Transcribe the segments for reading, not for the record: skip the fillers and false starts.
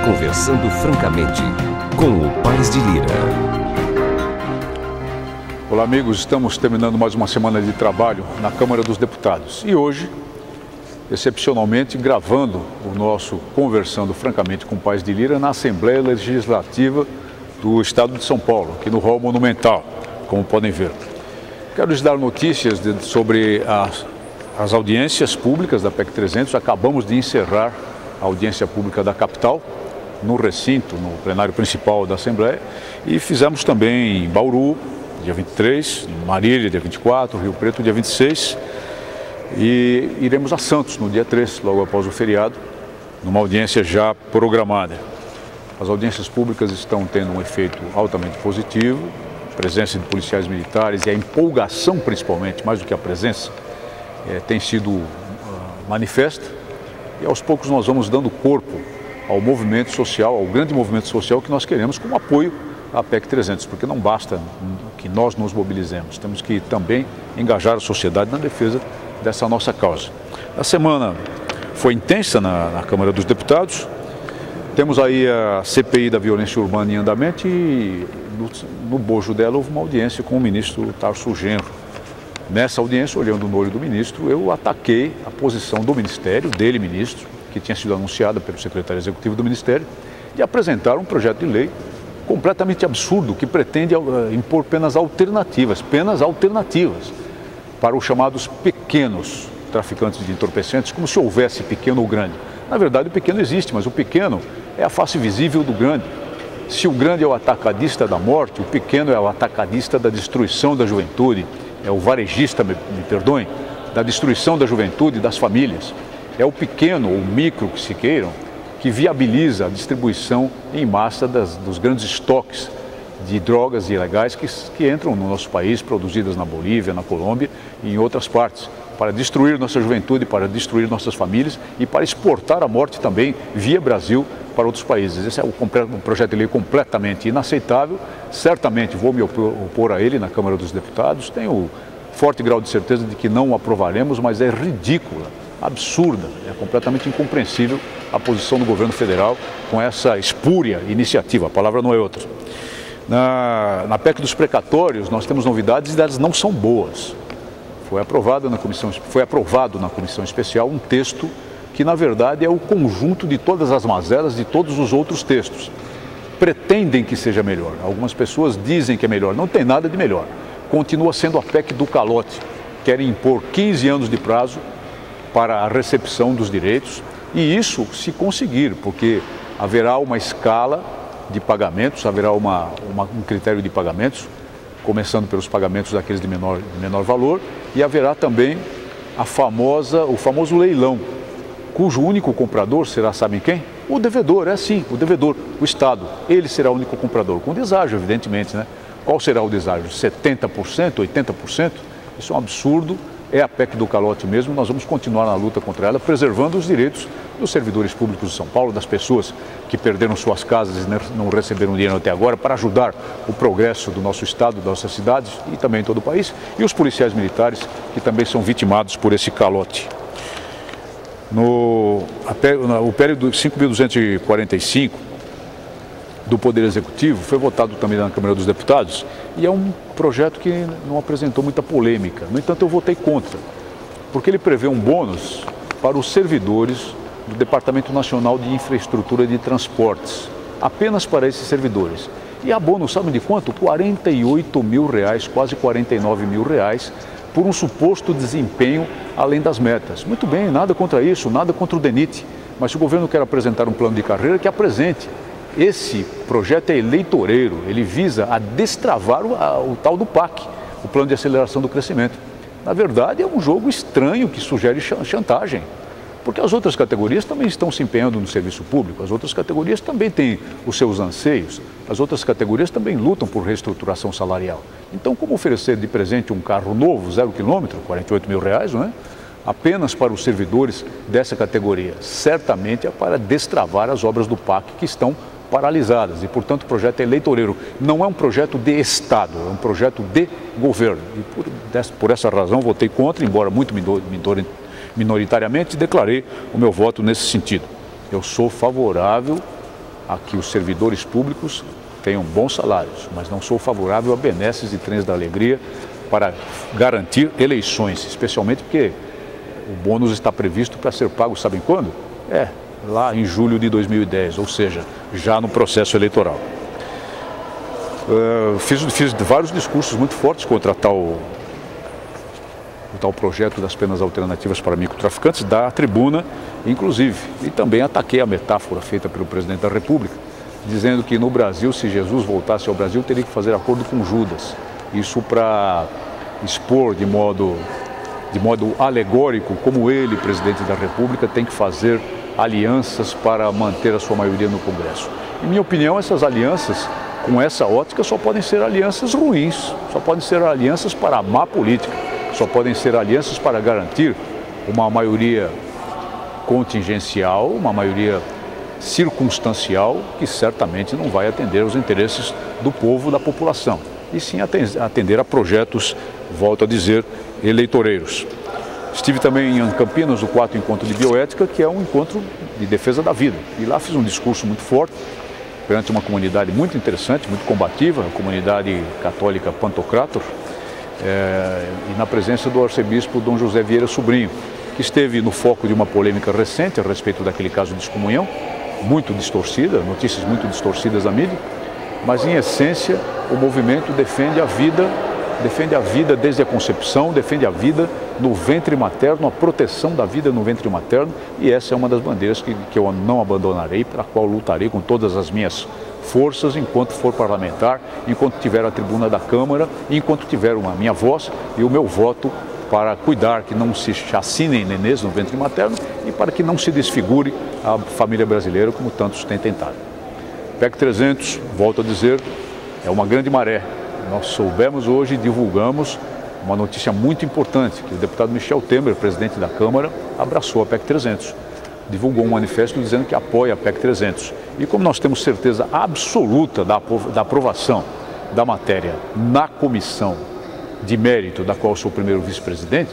Conversando Francamente, com o Paes de Lira. Olá amigos, estamos terminando mais uma semana de trabalho na Câmara dos Deputados e hoje, excepcionalmente, gravando o nosso Conversando Francamente com o Paes de Lira na Assembleia Legislativa do Estado de São Paulo, aqui no Hall Monumental, como podem ver. Quero lhes dar notícias sobre as audiências públicas da PEC 300. Acabamos de encerrar a audiência pública da capital, no recinto, no plenário principal da Assembleia, e fizemos também em Bauru, dia 23, Marília, dia 24, Rio Preto, dia 26, e iremos a Santos no dia 3, logo após o feriado, numa audiência já programada. As audiências públicas estão tendo um efeito altamente positivo, a presença de policiais militares e a empolgação, principalmente, mais do que a presença, tem sido manifesta, e aos poucos nós vamos dando corpo ao movimento social, ao grande movimento social que nós queremos como apoio à PEC 300, porque não basta que nós nos mobilizemos, temos que também engajar a sociedade na defesa dessa nossa causa. A semana foi intensa na Câmara dos Deputados, temos aí a CPI da violência urbana em andamento e no bojo dela houve uma audiência com o ministro Tarso Genro. Nessa audiência, olhando no olho do ministro, eu ataquei a posição do Ministério, dele ministro, que tinha sido anunciada pelo secretário executivo do Ministério, de apresentar um projeto de lei completamente absurdo que pretende impor penas alternativas para os chamados pequenos traficantes de entorpecentes, como se houvesse pequeno ou grande. Na verdade, o pequeno existe, mas o pequeno é a face visível do grande. Se o grande é o atacadista da morte, o pequeno é o atacadista da destruição da juventude, é o varejista, me perdoem, da destruição da juventude e das famílias. É o pequeno ou micro, que se queiram, que viabiliza a distribuição em massa dos grandes estoques de drogas ilegais que entram no nosso país, produzidas na Bolívia, na Colômbia e em outras partes, para destruir nossa juventude, para destruir nossas famílias e para exportar a morte também via Brasil para outros países. Esse é um projeto de lei completamente inaceitável, certamente vou me opor a ele na Câmara dos Deputados, tenho forte grau de certeza de que não o aprovaremos, mas é ridícula, absurda, é completamente incompreensível a posição do governo federal com essa espúria iniciativa, a palavra não é outra. Na PEC dos precatórios nós temos novidades e elas não são boas. Foi aprovado na comissão especial um texto que na verdade é o conjunto de todas as mazelas de todos os outros textos. Pretendem que seja melhor, algumas pessoas dizem que é melhor, não tem nada de melhor. Continua sendo a PEC do calote, querem impor 15 anos de prazo para a recepção dos direitos, e isso se conseguir, porque haverá uma escala de pagamentos, haverá um critério de pagamentos, começando pelos pagamentos daqueles de menor valor, e haverá também o famoso leilão, cujo único comprador será, sabem quem? O devedor, o devedor, o Estado. Ele será o único comprador, com deságio, evidentemente, né? Qual será o deságio? 70%, 80%? Isso é um absurdo. É a PEC do calote mesmo, nós vamos continuar na luta contra ela, preservando os direitos dos servidores públicos de São Paulo, das pessoas que perderam suas casas e não receberam dinheiro até agora, para ajudar o progresso do nosso estado, das nossas cidades e também todo o país, e os policiais militares que também são vitimados por esse calote. O período 5.245 do Poder Executivo foi votado também na Câmara dos Deputados e é um projeto que não apresentou muita polêmica. No entanto, eu votei contra, porque ele prevê um bônus para os servidores do Departamento Nacional de Infraestrutura de Transportes, apenas para esses servidores. E a bônus, sabem de quanto? R$48 mil, quase R$49 mil, por um suposto desempenho além das metas. Muito bem, nada contra isso, nada contra o DENIT, mas se o governo quer apresentar um plano de carreira, que apresente. Esse projeto é eleitoreiro, ele visa a destravar o tal do PAC, o Plano de Aceleração do Crescimento. Na verdade, é um jogo estranho que sugere chantagem, porque as outras categorias também estão se empenhando no serviço público, as outras categorias também têm os seus anseios, as outras categorias também lutam por reestruturação salarial. Então, como oferecer de presente um carro novo, 0 quilômetro, R$48 mil, não é? Apenas para os servidores dessa categoria? Certamente é para destravar as obras do PAC que estão paralisadas e, portanto, o projeto é eleitoreiro. Não é um projeto de Estado, é um projeto de governo. E por essa razão votei contra, embora muito minoritariamente, declarei o meu voto nesse sentido. Eu sou favorável a que os servidores públicos tenham bons salários, mas não sou favorável a benesses e trens da alegria para garantir eleições, especialmente porque o bônus está previsto para ser pago, sabem quando? Lá em julho de 2010, ou seja, já no processo eleitoral. Fiz vários discursos muito fortes contra o tal projeto das penas alternativas para microtraficantes da tribuna, inclusive, e também ataquei a metáfora feita pelo presidente da República, dizendo que no Brasil, se Jesus voltasse ao Brasil, teria que fazer acordo com Judas. Isso para expor de modo alegórico como ele, presidente da República, tem que fazer alianças para manter a sua maioria no Congresso. Em minha opinião, essas alianças, com essa ótica, só podem ser alianças ruins, só podem ser alianças para a má política, só podem ser alianças para garantir uma maioria contingencial, uma maioria circunstancial, que certamente não vai atender aos interesses do povo, da população, e sim atender a projetos, volto a dizer, eleitoreiros. Estive também em Campinas, no 4º Encontro de Bioética, que é um encontro de defesa da vida, e lá fiz um discurso muito forte perante uma comunidade muito interessante, muito combativa, a comunidade católica Pantocrátor, e na presença do arcebispo Dom José Vieira Sobrinho, que esteve no foco de uma polêmica recente a respeito daquele caso de excomunhão, muito distorcida, notícias muito distorcidas da mídia, mas em essência o movimento defende a vida desde a concepção, defende a vida no ventre materno, a proteção da vida no ventre materno, e essa é uma das bandeiras que eu não abandonarei, para a qual lutarei com todas as minhas forças enquanto for parlamentar, enquanto tiver a tribuna da Câmara, enquanto tiver a minha voz e o meu voto para cuidar que não se chacinem nenês no ventre materno e para que não se desfigure a família brasileira como tantos têm tentado. PEC 300, volto a dizer, é uma grande maré. Nós soubemos hoje e divulgamos uma notícia muito importante, que o deputado Michel Temer, presidente da Câmara, abraçou a PEC 300. Divulgou um manifesto dizendo que apoia a PEC 300. E como nós temos certeza absoluta da aprovação da matéria na comissão de mérito, da qual sou o primeiro vice-presidente,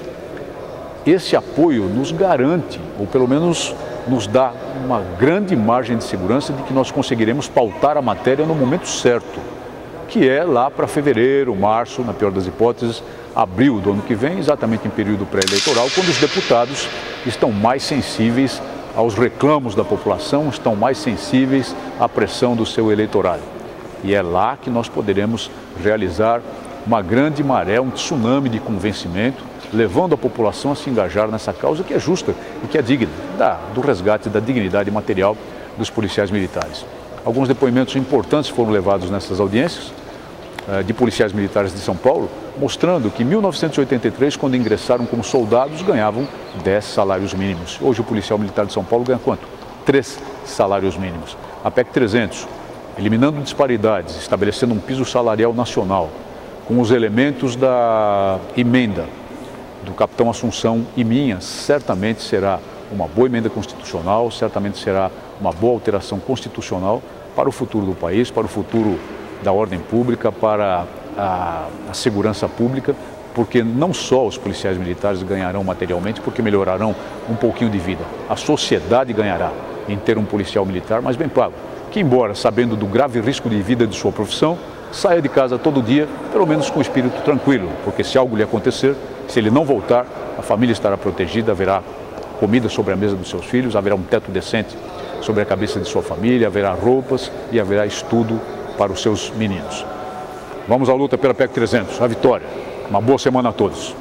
esse apoio nos garante, ou pelo menos nos dá uma grande margem de segurança de que nós conseguiremos pautar a matéria no momento certo, que é lá para fevereiro, março, na pior das hipóteses, abril do ano que vem, exatamente em período pré-eleitoral, quando os deputados estão mais sensíveis aos reclamos da população, estão mais sensíveis à pressão do seu eleitorado. E é lá que nós poderemos realizar uma grande maré, um tsunami de convencimento, levando a população a se engajar nessa causa que é justa e que é digna, do resgate da dignidade material dos policiais militares. Alguns depoimentos importantes foram levados nessas audiências de policiais militares de São Paulo, mostrando que em 1983, quando ingressaram como soldados, ganhavam 10 salários mínimos. Hoje o policial militar de São Paulo ganha quanto? 3 salários mínimos. A PEC 300, eliminando disparidades, estabelecendo um piso salarial nacional, com os elementos da emenda do capitão Assunção e minha, certamente será uma boa emenda constitucional, certamente será uma boa alteração constitucional para o futuro do país, para o futuro da ordem pública, para a segurança pública, porque não só os policiais militares ganharão materialmente, porque melhorarão um pouquinho de vida. A sociedade ganhará em ter um policial militar mais bem pago, que embora sabendo do grave risco de vida de sua profissão, saia de casa todo dia, pelo menos com o espírito tranquilo, porque se algo lhe acontecer, se ele não voltar, a família estará protegida, haverá comida sobre a mesa dos seus filhos, haverá um teto decente sobre a cabeça de sua família, haverá roupas e haverá estudo para os seus meninos. Vamos à luta pela PEC 300, a vitória. Uma boa semana a todos.